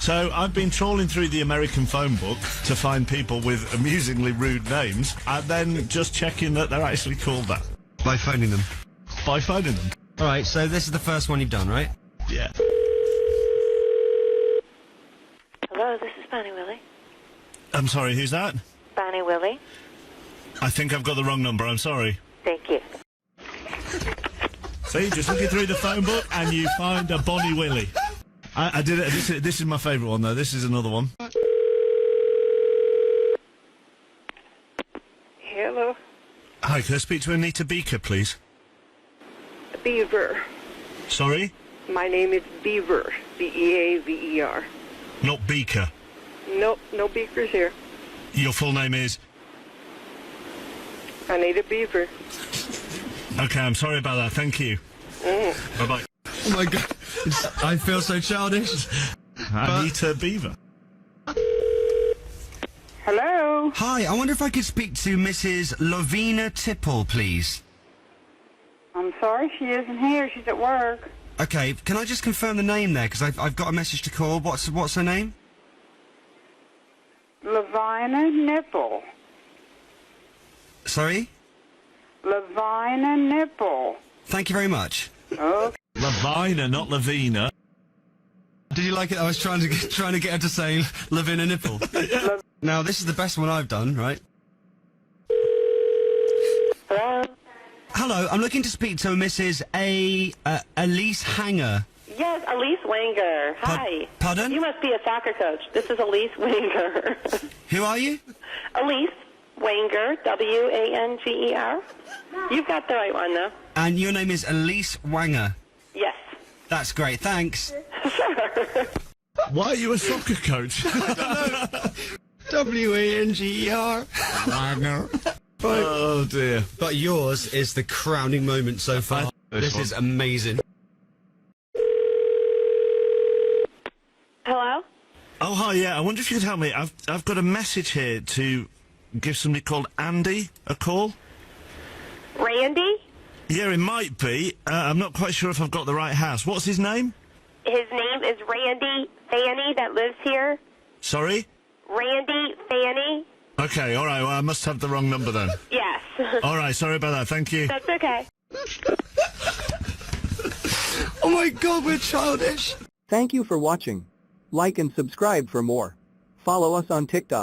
So I've been trawling through the American phone book to find people with amusingly rude names, and then just checking that they're actually called that. By phoning them. By phoning them. All right, so this is the first one you've done, right? Yeah. Hello, this is Bonnie Willie. I'm sorry, who's that? Bonnie Willie. I think I've got the wrong number, I'm sorry. Thank you. See, just looking through the phone book and you find a Bonnie Willie. I did it. This is my favourite one, though. This is another one. Hello. Hi, can I speak to Anita Beaker, please? Beaver. Sorry? My name is Beaver. B-E-A-V-E-R. Not Beaker. Nope, no Beakers here. Your full name is? Anita Beaver. Okay, I'm sorry about that. Thank you. Bye-bye. Oh my God, I feel so childish. Anita Beaver. Hello. Hi, I wonder if I could speak to Mrs. Lovina Tipple, please. I'm sorry, she isn't here. She's at work. Okay, can I just confirm the name there? Because I've got a message to call. What's her name? Lavina Nipple. Sorry? Lavina Nipple. Thank you very much. Okay. Lavina, not Lavina. Did you like it? I was trying to get her to say Lavina Nipple. Now, this is the best one I've done, right? Hello? Hello, I'm looking to speak to Mrs. Elise Hanger. Yes, Elise Wanger. Hi. Pardon? You must be a soccer coach. This is Elise Wanger. Who are you? Elise Wanger, W-A-N-G-E-R. You've got the right one, though. And your name is Elise Wanger. Yes. That's great, thanks. Why are you a soccer coach? W-A-N-G-E-R. Wanger. Oh, dear. But yours is the crowning moment so far. This is amazing. Hello? Oh, hi, yeah. I wonder if you could help me. I've got a message here to give somebody called Andy a call. Randy? Yeah, it might be. I'm not quite sure if I've got the right house. What's his name? His name is Randy Fanny that lives here. Sorry? Randy Fanny? Okay, all right. Well, I must have the wrong number then. Yes. All right, sorry about that. Thank you. That's okay. Oh my God, we're childish. Thank you for watching. Like and subscribe for more. Follow us on TikTok.